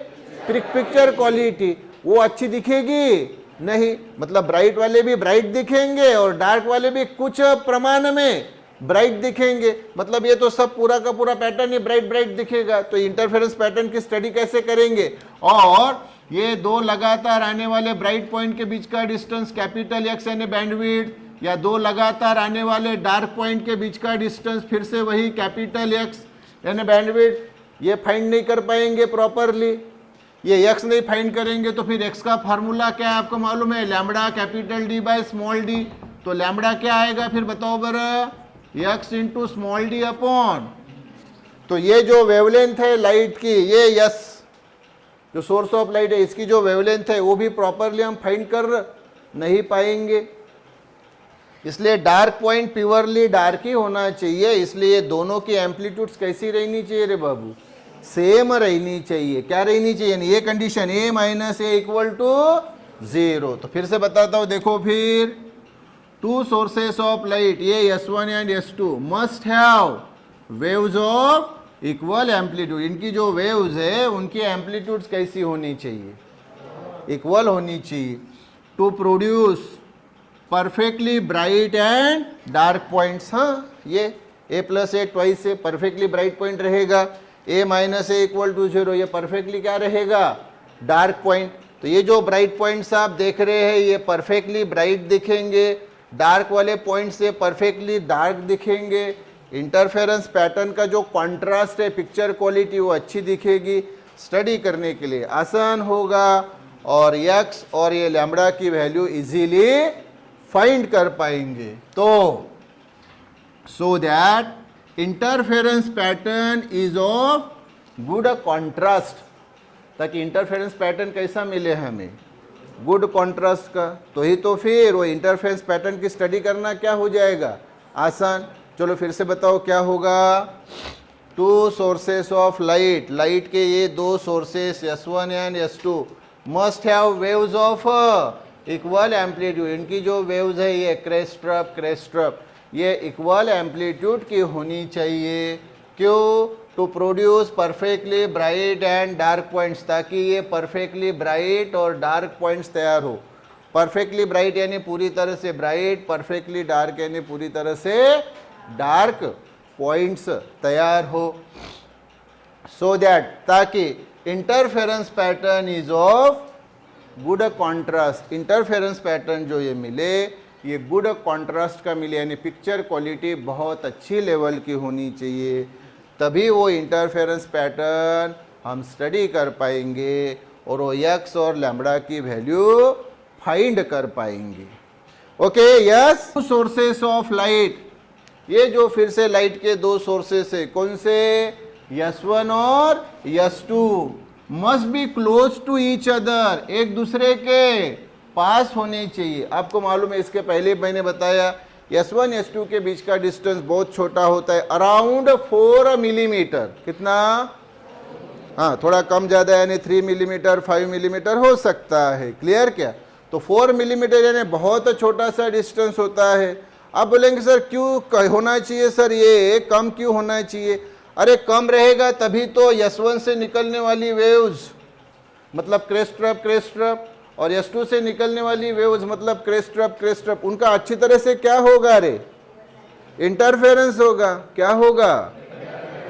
S1: पिक्चर क्वालिटी, वो अच्छी दिखेगी नहीं। मतलब ब्राइट वाले भी ब्राइट दिखेंगे और डार्क वाले भी कुछ प्रमाण में ब्राइट दिखेंगे, मतलब ये तो सब पूरा का पूरा पैटर्न ही ब्राइट ब्राइट दिखेगा। तो इंटरफेरेंस पैटर्न की स्टडी कैसे करेंगे, और ये दो लगातार आने वाले ब्राइट पॉइंट के बीच का डिस्टेंस कैपिटल एक्स यानी बैंडविड्थ, या दो लगातार आने वाले डार्क पॉइंट के बीच का डिस्टेंस फिर से वही कैपिटल एक्स यानी बैंडविड्थ, ये फाइंड नहीं कर पाएंगे प्रॉपरली। ये एक्स नहीं फाइंड करेंगे तो फिर एक्स का फार्मूला क्या है आपको मालूम है, lambda capital D by small D. तो लैम्बडा क्या आएगा फिर बताओ बरा, x into small D upon, तो ये जो वेवलेंथ है लाइट की, ये यस जो सोर्स ऑफ लाइट है इसकी जो वेवलेंथ है वो भी प्रॉपरली हम फाइंड कर नहीं पाएंगे। इसलिए डार्क पॉइंट प्योरली डार्क ही होना चाहिए, इसलिए दोनों की एम्पलीट्यूड्स कैसी रहनी चाहिए रे बाबू, सेम रहनी चाहिए। क्या रहनी चाहिए, ये condition a minus a equal to 0। तो फिर से बताता हूं, देखो फिर टू सोर्सेस ऑफ लाइट ये S1 and S2 must have waves of equal amplitude. इनकी जो वेव्स है उनकी एम्पलीट्यूड्स कैसी होनी चाहिए, इक्वल होनी चाहिए, to produce perfectly bright and dark points. हाँ, ये a प्लस ए ट्वाइस से परफेक्टली ब्राइट पॉइंट रहेगा, a minus a equal to 0 ये परफेक्टली क्या रहेगा, डार्क पॉइंट। तो ये जो ब्राइट पॉइंट्स आप देख रहे हैं ये परफेक्टली ब्राइट दिखेंगे, डार्क वाले पॉइंट से परफेक्टली डार्क दिखेंगे। इंटरफेरेंस पैटर्न का जो कॉन्ट्रास्ट है, पिक्चर क्वालिटी वो अच्छी दिखेगी, स्टडी करने के लिए आसान होगा, और x और ये लैम्बडा की वैल्यू इजीली फाइंड कर पाएंगे। तो so that interference pattern is of good contrast, ताकि इंटरफेरेंस पैटर्न कैसा मिले हमें, गुड कॉन्ट्रास्ट का, तो ही तो फिर वो इंटरफेरेंस पैटर्न की स्टडी करना क्या हो जाएगा, आसान। चलो फिर से बताओ क्या होगा, to sources of light, light के ये दो sources S1 and S2 must have waves of equal amplitude. इनकी जो वेव्स है ये क्रेस्ट ये इक्वल एम्पलीट्यूड की होनी चाहिए। क्यों, to produce perfectly bright and dark points, ताकि ये परफेक्टली ब्राइट और डार्क पॉइंट्स तैयार हो। परफेक्टली ब्राइट यानी पूरी तरह से ब्राइट, परफेक्टली डार्क यानी पूरी तरह से डार्क पॉइंट्स तैयार हो, सो दैट ताकि interference pattern is of good contrast. Interference pattern जो ये मिले ये गुड कॉन्ट्रास्ट का मिले, यानी पिक्चर क्वालिटी बहुत अच्छी लेवल की होनी चाहिए, तभी वो इंटरफेरेंस पैटर्न हम स्टडी कर पाएंगे और वो एक्स और लैम्बडा की वैल्यू फाइंड कर पाएंगे। Okay, yes. Sources of light, ये जो फिर से लाइट के दो सोर्सेस है, कौन से, S1 और S2 must be close to each other, एक दूसरे के पास होने चाहिए। आपको मालूम है, इसके पहले मैंने बताया S1 S2 के बीच का डिस्टेंस बहुत छोटा होता है, अराउंड 4 मिलीमीटर। कितना, हाँ थोड़ा कम ज़्यादा यानी 3 मिलीमीटर 5 मिलीमीटर हो सकता है। क्लियर क्या, तो 4 मिलीमीटर यानी बहुत छोटा सा डिस्टेंस होता है। आप बोलेंगे सर क्यों होना चाहिए, सर ये कम क्यों होना चाहिए। अरे कम रहेगा तभी तो S1 से निकलने वाली वेव्स मतलब क्रेस्ट और S2 से निकलने वाली वेव्स मतलब क्रेस्ट उनका अच्छी तरह से क्या होगा, रे इंटरफेरेंस होगा। क्या होगा,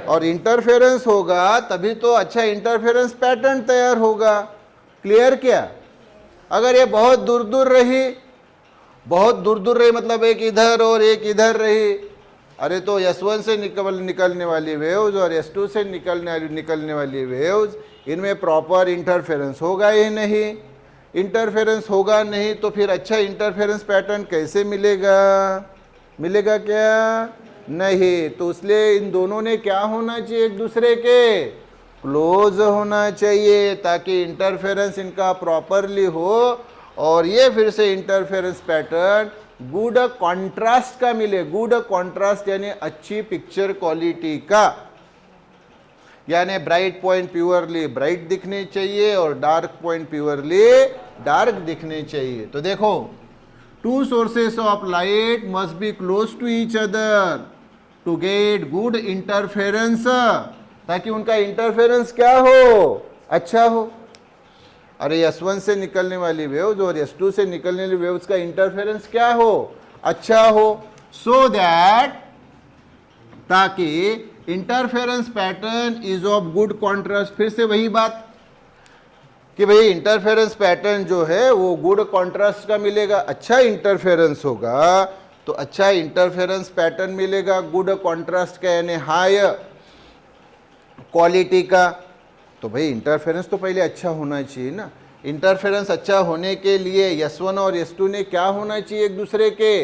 S1: और इंटरफेरेंस होगा तभी तो अच्छा इंटरफेरेंस पैटर्न तैयार होगा। क्लियर क्या, अगर ये बहुत दूर दूर रही मतलब एक इधर और एक इधर रही, अरे तो S1 से निकलने वाली वेव्स और S2 से निकलने वाली वेव्स इनमें प्रॉपर इंटरफेरेंस होगा ही नहीं। इंटरफेरेंस होगा नहीं तो फिर अच्छा इंटरफेरेंस पैटर्न कैसे मिलेगा क्या, नहीं। तो इसलिए इन दोनों ने क्या होना चाहिए, एक दूसरे के क्लोज होना चाहिए, ताकि इंटरफेरेंस इनका प्रॉपरली हो और ये फिर से इंटरफेरेंस पैटर्न गुड कॉन्ट्रास्ट का मिले। गुड कॉन्ट्रास्ट यानी अच्छी पिक्चर क्वालिटी का, यानी ब्राइट पॉइंट प्योरली ब्राइट दिखने चाहिए और डार्क पॉइंट प्योरली डार्क दिखने चाहिए। तो देखो, two sources of light must be close to each other to get good interference, ताकि उनका इंटरफेरेंस क्या हो, अच्छा हो। अरे S1 से निकलने वाली वेव्स और S2 से निकलने वाली वेव्स का इंटरफेरेंस क्या हो, अच्छा हो, सो दैट ताकि interference pattern is of good contrast. फिर से वही बात कि भाई इंटरफेरेंस पैटर्न जो है वो गुड कॉन्ट्रास्ट का मिलेगा, अच्छा इंटरफेरेंस होगा तो अच्छा इंटरफेरेंस पैटर्न मिलेगा गुड कॉन्ट्रास्ट का, यानी हाई क्वालिटी का। तो भाई इंटरफेरेंस तो पहले अच्छा होना चाहिए ना। इंटरफेरेंस अच्छा होने के लिए S1 और S2 ने क्या होना चाहिए, एक दूसरे के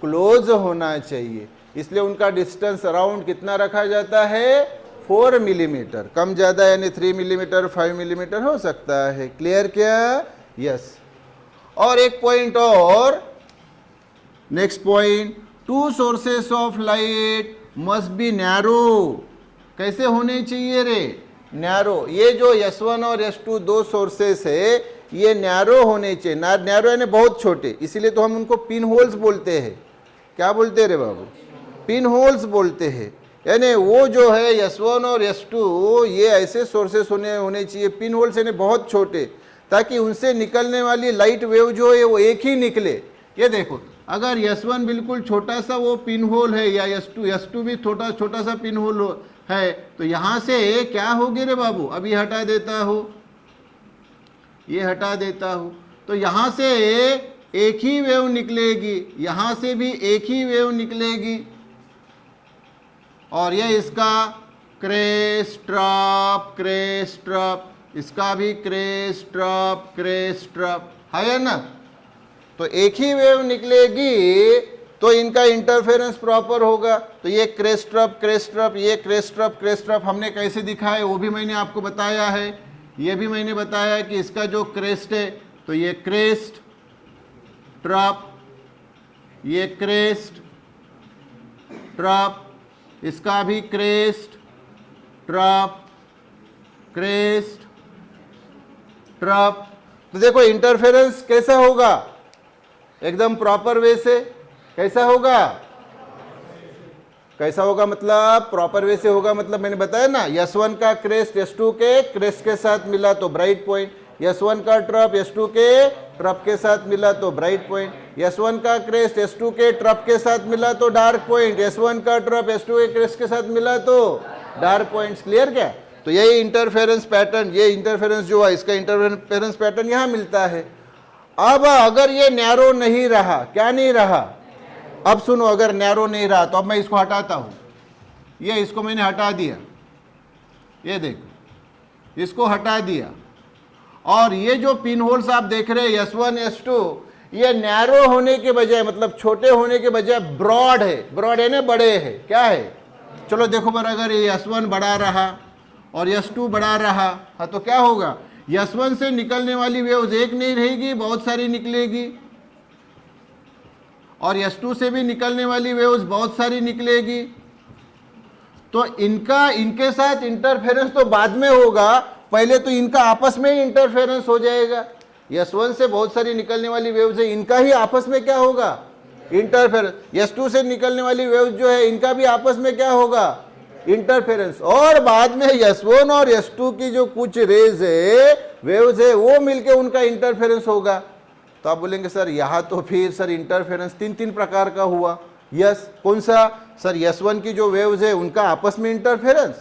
S1: क्लोज होना चाहिए, इसलिए उनका डिस्टेंस अराउंड कितना रखा जाता है, 4 मिलीमीटर, कम ज़्यादा यानी 3 मिलीमीटर 5 मिलीमीटर हो सकता है। क्लियर क्या? यस। और एक पॉइंट और, next point, 2 sources of light must B narrow. कैसे होने चाहिए रे? नैरो। ये जो S1 और S2 दो सोर्सेस है ये नैरो होने चाहिए। नैरो यानी बहुत छोटे, इसीलिए तो हम उनको पिन होल्स बोलते हैं। क्या बोलते हैं रे बाबू? पिन होल्स बोलते हैं। यानी वो जो है S1 और S2 ये ऐसे सोर्सेस होने चाहिए, पिन होल्स यानी बहुत छोटे, ताकि उनसे निकलने वाली लाइट वेव जो है वो एक ही निकले। ये देखो, अगर S1 बिल्कुल छोटा सा वो पिन होल है या S2 भी छोटा सा पिन होल है, तो यहाँ से क्या होगी रे बाबू? अभी हटा देता हूँ, ये हटा देता हूँ, तो यहाँ से एक ही वेव निकलेगी, यहाँ से भी एक ही वेव निकलेगी, और ये इसका क्रेस्ट ट्रप, इसका भी क्रेस्ट ट्रप है ना। तो एक ही वेव निकलेगी तो इनका इंटरफेरेंस प्रॉपर होगा। तो ये क्रेस्ट ट्रप, ये क्रेस्ट ट्रप हमने कैसे दिखाया वो भी मैंने आपको बताया है। ये भी मैंने बताया कि इसका जो क्रेस्ट है तो ये क्रेस्ट ट्रप, ये क्रेस्ट ट्रप, इसका भी क्रेस्ट ट्रप। तो देखो इंटरफेरेंस कैसा होगा, एकदम प्रॉपर वे से। कैसा होगा? कैसा होगा मतलब प्रॉपर वे से होगा, मतलब मैंने बताया ना, S1 का क्रेस्ट S2 के क्रेस्ट के साथ मिला तो ब्राइट पॉइंट, S1 का ट्रप S2 के ट्रप के साथ मिला तो ब्राइट पॉइंट, S1 का क्रेस्ट S2 के ट्रप के साथ मिला तो डार्क पॉइंट, S1 का ट्रप S2 के क्रेस्ट के साथ मिला तो डार्क पॉइंट्स। क्लियर क्या? तो यही इंटरफेरेंस पैटर्न, ये इंटरफेरेंस जो है इसका इंटरफेरेंस पैटर्न यहाँ मिलता है। अब अगर ये नैरो नहीं रहा, क्या नहीं रहा? अब सुनो, अगर नैरो नहीं रहा तो अब मैं इसको हटाता हूं, ये इसको मैंने हटा दिया, ये देखो इसको हटा दिया, और ये जो पिन होल्स आप देख रहे हैं S1 S2 ये नैरो होने के बजाय, मतलब छोटे होने के बजाय ब्रॉड है ना, बड़े है। क्या है? चलो देखो पर अगर ये S1 बड़ा रहा और S2 बड़ा रहा, हाँ तो क्या होगा? S1 से निकलने वाली वेव्स एक नहीं रहेगी, बहुत सारी निकलेगी, और S2 से भी निकलने वाली वेव्स बहुत सारी निकलेगी। तो इनके साथ इंटरफेरेंस तो बाद में होगा, पहले तो इनका आपस में ही इंटरफेरेंस हो जाएगा। S1 से बहुत सारी निकलने वाली वेव्स है, इनका ही आपस में क्या होगा? इंटरफेरेंस। S2 से निकलने वाली वेव्स जो है इनका भी आपस में क्या होगा? इंटरफेरेंस। और बाद में S1 और S2 की जो कुछ रेज है, वेव्स है, वो मिलके उनका इंटरफेरेंस होगा। तो आप बोलेंगे सर यहाँ तो फिर सर इंटरफेरेंस तीन प्रकार का हुआ। यस, कौन सा? सर S1 की जो वेव्स है उनका आपस में इंटरफेरेंस,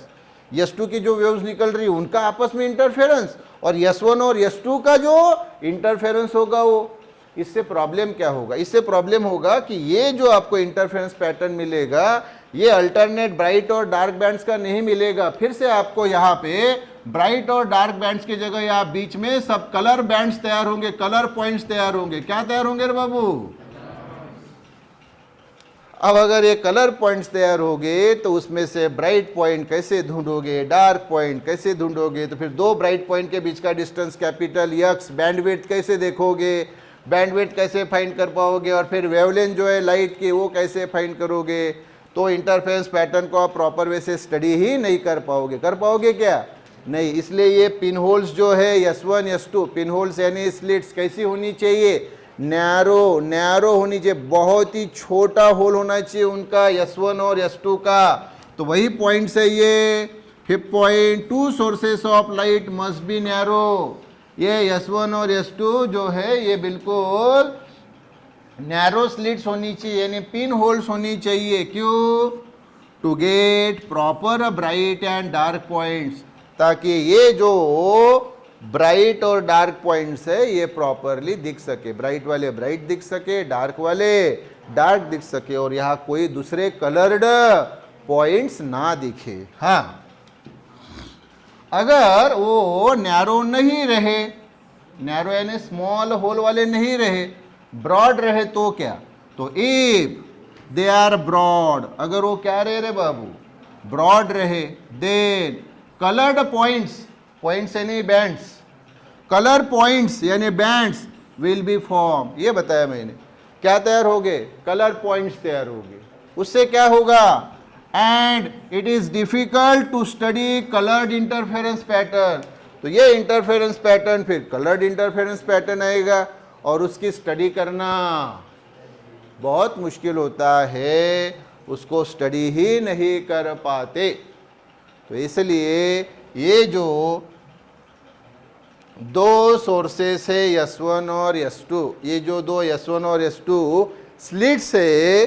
S1: S2 की जो वेव्स निकल रही है उनका आपस में इंटरफेरेंस, और S1 और S2 का जो इंटरफेरेंस होगा वो। इससे प्रॉब्लम क्या होगा? इससे प्रॉब्लम होगा कि ये जो आपको इंटरफेरेंस पैटर्न मिलेगा ये अल्टरनेट ब्राइट और डार्क बैंड्स का नहीं मिलेगा। फिर से आपको यहाँ पे ब्राइट और डार्क बैंड्स की जगह यहाँ बीच में सब कलर बैंड्स तैयार होंगे, कलर पॉइंट्स तैयार होंगे। क्या तैयार होंगे रे बाबू? अब अगर ये कलर पॉइंट्स तैयार होंगे तो उसमें से ब्राइट पॉइंट कैसे ढूंढोगे, डार्क पॉइंट कैसे ढूंढोगे? तो फिर दो ब्राइट पॉइंट के बीच का डिस्टेंस कैपिटल X, बैंडविड्थ कैसे देखोगे, बैंडविड्थ कैसे फाइंड कर पाओगे, और फिर वेवलेंथ जो है लाइट की वो कैसे फाइंड करोगे? तो इंटरफेरेंस पैटर्न को आप प्रॉपर वे से स्टडी ही नहीं कर पाओगे। कर पाओगे क्या? नहीं। इसलिए ये पिन होल्स जो है S1 S2 पिन होल्स यानी स्लिट्स कैसी होनी चाहिए? नैरो होनी चाहिए, बहुत ही छोटा होल होना चाहिए उनका S1 और S2 का। तो वही पॉइंट्स है ये। Fifth point, 2 sources of light must B narrow. ये S1 और S2 जो है ये बिल्कुल नैरो स्लिट्स होनी चाहिए, यानी पिन होल्स होनी चाहिए। क्यों? To get proper bright and dark points, ताकि ये जो ब्राइट और डार्क पॉइंट्स है ये प्रॉपरली दिख सके, ब्राइट वाले ब्राइट दिख सके, डार्क वाले डार्क दिख सके, और यहाँ कोई दूसरे कलर्ड पॉइंट्स ना दिखे। हाँ, अगर वो नैरो नहीं रहे, नैरो यानी स्मॉल होल वाले नहीं रहे, ब्रॉड रहे तो क्या, तो इफ दे आर ब्रॉड, अगर वो क्या रहे रे बाबू, ब्रॉड रहे, देन कलर्ड पॉइंट्स, पॉइंट्स यानी बैंड्स, कलर पॉइंट्स यानी बैंड्स विल बी फॉर्म, ये बताया मैंने, क्या तैयार हो गए, कलर पॉइंट्स तैयार हो गए। उससे क्या होगा, and it is difficult to study coloured interference pattern, तो ये इंटरफेरेंस पैटर्न फिर कलर्ड इंटरफेरेंस पैटर्न आएगा, और उसकी स्टडी करना बहुत मुश्किल होता है, उसको स्टडी ही नहीं कर पाते। तो इसलिए ये जो दो सोर्सेस है S1 और S2, ये जो दो S1 और S2 स्लिट्स है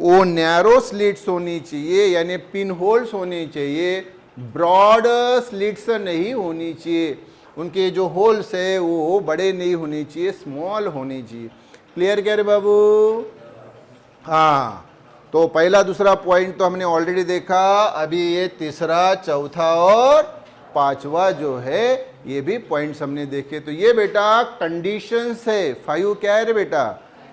S1: वो नैरो स्लिट्स होनी चाहिए, यानी पिन होल्स होनी चाहिए, ब्रॉड स्लिट्स नहीं होनी चाहिए, उनके जो होल्स है वो बड़े नहीं होने चाहिए, स्मॉल होनी चाहिए। क्लियर क्या रे बाबू? हाँ, तो पहला दूसरा पॉइंट तो हमने ऑलरेडी देखा, अभी ये तीसरा चौथा और पांचवा जो है ये भी पॉइंट्स हमने देखे। तो ये बेटा कंडीशंस है, 5 क्या है रे बेटा,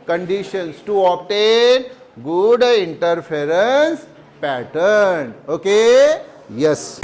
S1: conditions to obtain good interference pattern. Okay, yes.